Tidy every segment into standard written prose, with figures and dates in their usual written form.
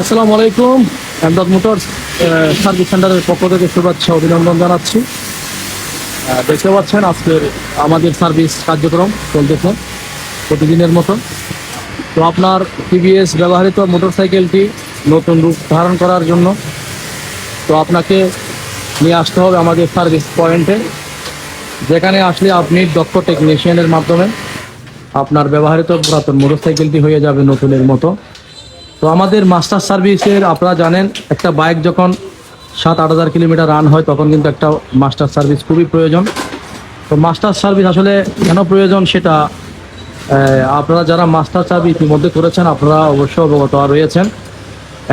আসসালামু আলাইকুম। Emdad motors service সেন্টারের পক্ষ থেকে শুভেচ্ছা অভিনন্দন জানাচ্ছি। দেখতে পাচ্ছেন আজকের আমাদের সার্ভিস কার্যক্রম চলতেছে প্রতিদিনের মতো। তো আপনার টিভিএস ব্যবহৃত মোটরসাইকেলটি নতুন রূপ ধারণ করার জন্য তো আপনাকে নিয়ে আসতে হবে আমাদের সার্ভিস পয়েন্টে, যেখানে আসলে আপনি দক্ষ টেকনিশিয়ানের মাধ্যমে আপনার ব্যবহৃত পুরাতন মোটরসাইকেলটি হয়ে যাবে নতুনের মতো। তো আমাদের মাস্টার সার্ভিসের আপনারা জানেন, একটা বাইক যখন 7-8 হাজার কিলোমিটার রান হয় তখন কিন্তু একটা মাস্টার সার্ভিস খুবই প্রয়োজন। তো মাস্টার সার্ভিস আসলে কেন প্রয়োজন সেটা আপনারা যারা মাস্টার সার্ভিস ইতিমধ্যে করেছেন আপনারা অবশ্যই অবগত রয়েছেন।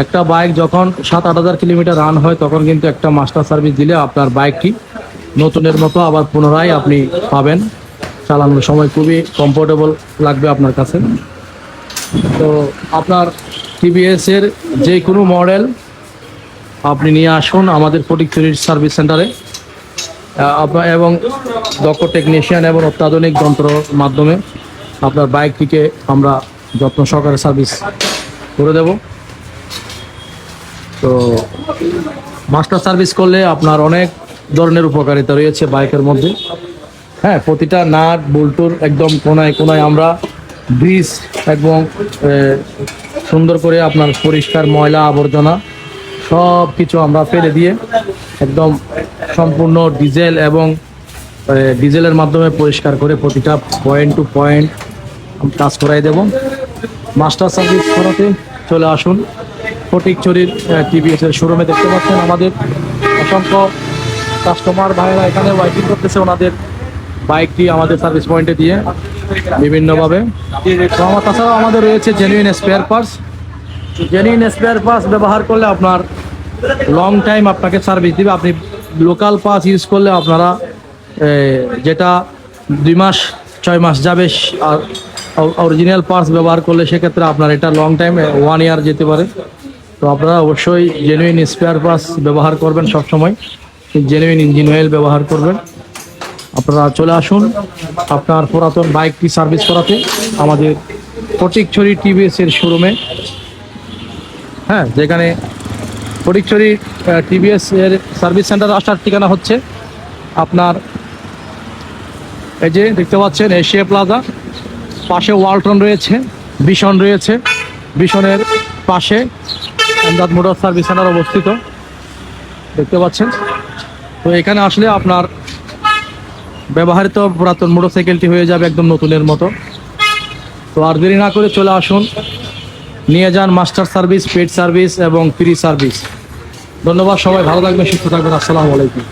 একটা বাইক যখন 7-8 হাজার কিলোমিটার রান হয় তখন কিন্তু একটা মাস্টার সার্ভিস দিলে আপনার বাইকটি নতুনের মতো আবার পুনরায় আপনি পাবেন। চালানোর সময় খুবই কমফোর্টেবল লাগবে আপনার কাছে। তো আপনার টিভিএস এর যে কোনো মডেল আপনি নিয়ে আসুন আমাদের ফটিকছড়ির সার্ভিস সেন্টারে, আপনার এবং দক্ষ টেকনিশিয়ান এবং অত্যাধুনিক যন্ত্রের মাধ্যমে আপনার বাইকটিকে আমরা যত্ন সহকারে সার্ভিস করে দেব। তো মাস্টার সার্ভিস করলে আপনার অনেক ধরনের উপকারিতা রয়েছে বাইকের মধ্যে। হ্যাঁ, প্রতিটা নাট বল্টুর একদম কোনায় কোনায় আমরা ব্রিজ এবং সুন্দর করে আপনার পরিষ্কার ময়লা আবর্জনা সব কিছু আমরা ফেলে দিয়ে একদম সম্পূর্ণ ডিজেল এবং ডিজেলের মাধ্যমে পরিষ্কার করে প্রতিটা পয়েন্ট টু পয়েন্ট কাজ করাই দেব। মাস্টার সার্ভিস করাতে চলে আসুন ফটিকছড়ির টিভিএস এর শোরুমে। দেখতে পাচ্ছেন আমাদের অসংখ্য কাস্টমার ভাইয়েরা এখানে ওয়েটিং করতেছে ওনাদের বাইকটি আমাদের সার্ভিস পয়েন্টে দিয়ে বিভিন্নভাবে। তো তাছাড়াও আমাদের রয়েছে genuine spare parts. Genuine spare parts ব্যবহার করলে আপনার লং টাইম আপনাকে সার্ভিস দিবে। আপনি লোকাল পার্টস ইউজ করলে আপনারা যেটা 2 মাস 6 মাস যাবে, আর অরিজিনাল পার্টস ব্যবহার করলে সেক্ষেত্রে আপনার এটা লং টাইম 1 ইয়ার যেতে পারে। তো আপনারা অবশ্যই জেনুইন স্পেয়ার পার্টস ব্যবহার করবেন, সবসময় জেনুইন ইঞ্জিন অয়েল ব্যবহার করবেন। আপনারা চলে আসুন আপনার পুরাতন বাইকটি সার্ভিস করাতে আমাদের ফটিকছড়ি টিভিএস এর শোরুমে। হ্যাঁ, যেখানে ফটিকছড়ি টিভিএস এর সার্ভিস সেন্টার আসার ঠিকানা হচ্ছে আপনার এই যে দেখতে পাচ্ছেন এশিয়া প্লাজা, পাশে ওয়ালটন রয়েছে, বিশন রয়েছে, বিশনের পাশে এমদাদ মোটর সার্ভিস সেন্টার অবস্থিত দেখতে পাচ্ছেন। তো এখানে আসলে আপনার ব্যবহৃত পুরাতন মোটরসাইকেলটি হয়ে যাবে একদম নতুনের মতো। তো আর দেরি না করে চলে আসুন, নিয়ে যান মাস্টার সার্ভিস, পেড সার্ভিস এবং ফ্রি সার্ভিস। ধন্যবাদ, সবাই ভালো থাকবেন, সুস্থ থাকবেন। আসসালামু আলাইকুম।